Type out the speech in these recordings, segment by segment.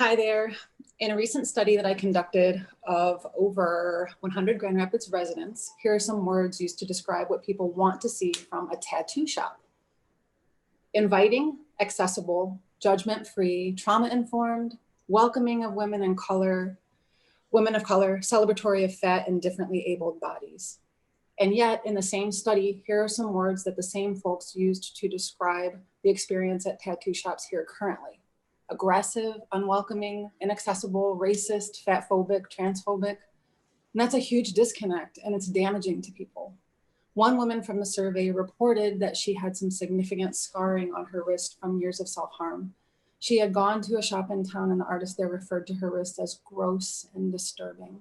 Hi there. In a recent study that I conducted of over 100 Grand Rapids residents, here are some words used to describe what people want to see from a tattoo shop. Inviting, accessible, judgment-free, trauma-informed, welcoming of women of color, celebratory of fat and differently abled bodies. And yet in the same study, here are some words that the same folks used to describe the experience at tattoo shops here currently. Aggressive, unwelcoming, inaccessible, racist, fatphobic, transphobic. And that's a huge disconnect, and it's damaging to people. One woman from the survey reported that she had some significant scarring on her wrist from years of self-harm. She had gone to a shop in town and the artist there referred to her wrist as gross and disturbing.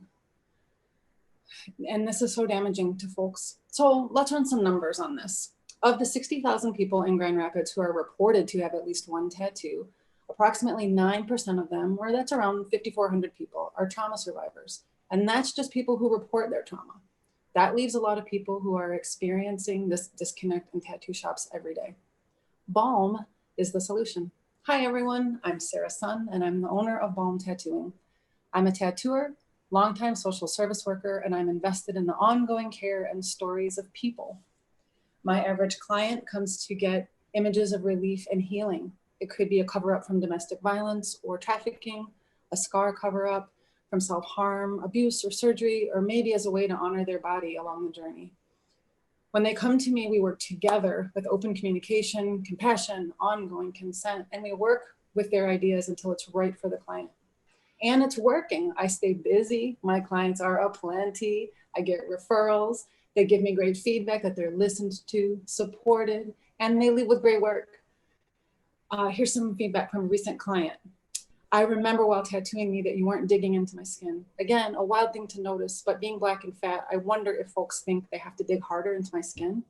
And this is so damaging to folks. So let's run some numbers on this. Of the 60,000 people in Grand Rapids who are reported to have at least one tattoo, approximately 9% of them, or that's around 5,400 people, are trauma survivors. And that's just people who report their trauma. That leaves a lot of people who are experiencing this disconnect in tattoo shops every day. Balm is the solution. Hi everyone, I'm Sarah Sun and I'm the owner of Balm Tattooing. I'm a tattooer, longtime social service worker, and I'm invested in the ongoing care and stories of people. My average client comes to get images of relief and healing. It could be a cover-up from domestic violence or trafficking, a scar cover-up from self-harm, abuse, or surgery, or maybe as a way to honor their body along the journey. When they come to me, we work together with open communication, compassion, ongoing consent, and we work with their ideas until it's right for the client. And it's working. I stay busy. My clients are aplenty. I get referrals. They give me great feedback that they're listened to, supported, and they leave with great work. Here's some feedback from a recent client. I remember while tattooing me that you weren't digging into my skin. Again, a wild thing to notice, but being Black and fat, I wonder if folks think they have to dig harder into my skin.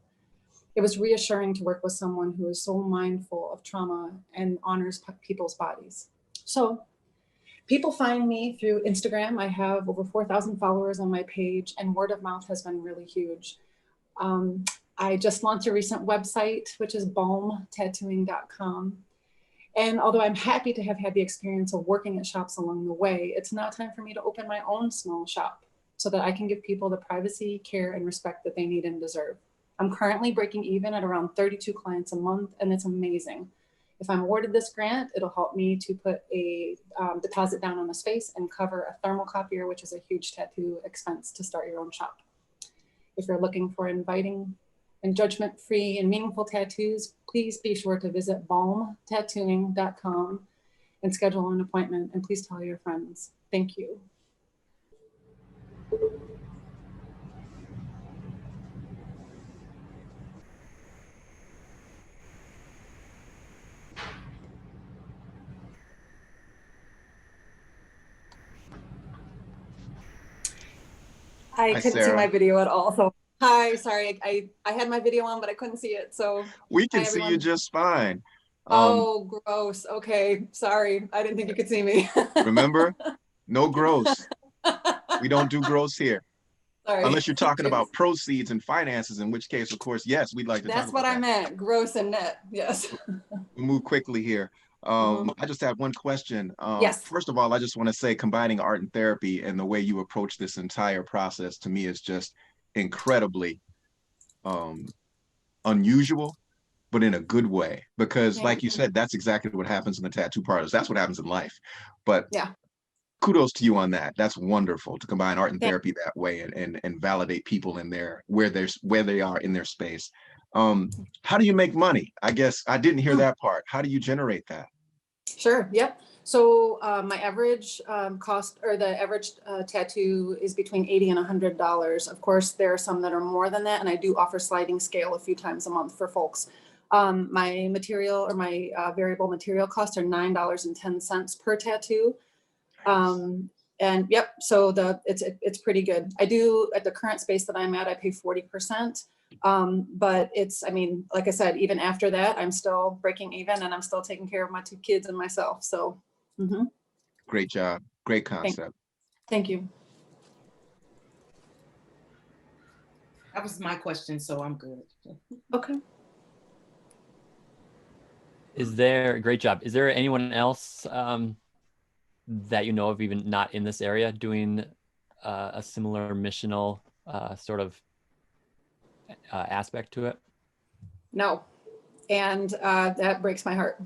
It was reassuring to work with someone who is so mindful of trauma and honors people's bodies. So people find me through Instagram. I have over 4,000 followers on my page, and word of mouth has been really huge. I just launched a recent website, which is balmtattooing.com. And although I'm happy to have had the experience of working at shops along the way, it's now time for me to open my own small shop so that I can give people the privacy, care, and respect that they need and deserve. I'm currently breaking even at around 32 clients a month, and it's amazing. If I'm awarded this grant, it'll help me to put a deposit down on a space and cover a thermocopier, which is a huge tattoo expense to start your own shop. If you're looking for inviting and judgment-free and meaningful tattoos, please be sure to visit balmtattooing.com and schedule an appointment, and please tell your friends. Thank you. I couldn't see my video at all, so hi, sorry, I had my video on, but I couldn't see it, so. We can see you just fine. Oh, gross, okay, sorry, I didn't think you could see me. Remember, no gross. We don't do gross here. Sorry. Unless you're talking about proceeds and finances, in which case, of course, yes, we'd like to talk about that. That's what I meant, gross and net, yes. We'll move quickly here. I just had one question. Yes. First of all, I just want to say combining art and therapy and the way you approach this entire process to me is just incredibly unusual, but in a good way. Because like you said, that's exactly what happens in the tattoo parlors. That's what happens in life. But yeah, kudos to you on that. That's wonderful to combine art and therapy that way and validate people in their where they are in their space. How do you make money? I guess I didn't hear that part. How do you generate that? Sure. Yep. So my average cost, or the average tattoo, is between $80 and $100. Of course, there are some that are more than that, and I do offer sliding scale a few times a month for folks. My material, or my variable material costs, are $9.10 per tattoo. And yep, so it's pretty good. I do, at the current space that I'm at, I pay 40%. But it's, I mean, like I said, even after that, I'm still breaking even, and I'm still taking care of my 2 kids and myself. So. Great job. Great concept. Thank you. That was my question, so I'm good. Okay. Great job. Is there anyone else that you know of, even not in this area, doing a similar missional sort of aspect to it? No, and that breaks my heart.